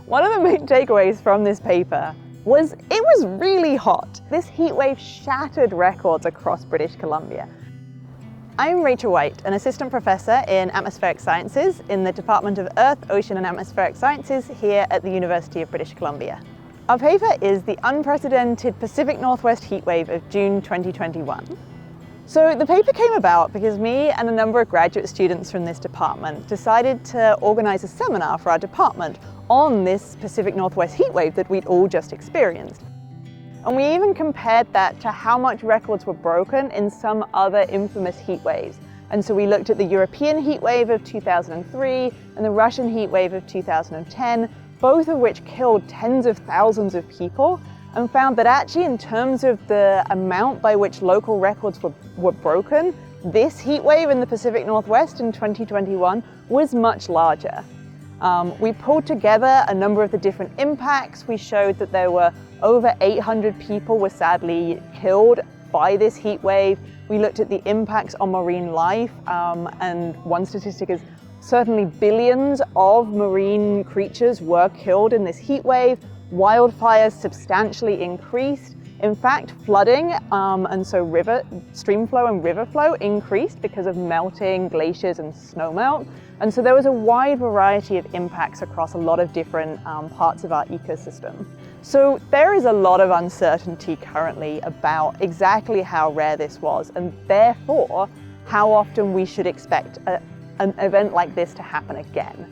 One of the main takeaways from this paper was it was really hot. This heat wave shattered records across British Columbia. I'm Rachel White, an assistant professor in atmospheric sciences in the Department of Earth, Ocean and Atmospheric Sciences here at the University of British Columbia. Our paper is the unprecedented Pacific Northwest heatwave of June 2021. So the paper came about because me and a number of graduate students from this department decided to organize a seminar for our department on this Pacific Northwest heatwave that we'd all just experienced. And we even compared that to how much records were broken in some other infamous heat waves. And so we looked at the European heat wave of 2003 and the Russian heat wave of 2010, both of which killed tens of thousands of people, and found that actually in terms of the amount by which local records were broken, this heat wave in the Pacific Northwest in 2021 was much larger. We pulled together a number of the different impacts. We showed that there were over 800 people were sadly killed by this heat wave. We looked at the impacts on marine life, and one statistic is certainly billions of marine creatures were killed in this heat wave. Wildfires substantially increased. In fact, flooding and so stream flow and river flow increased because of melting glaciers and snowmelt. And so there was a wide variety of impacts across a lot of different parts of our ecosystem. So there is a lot of uncertainty currently about exactly how rare this was, and therefore how often we should expect an event like this to happen again.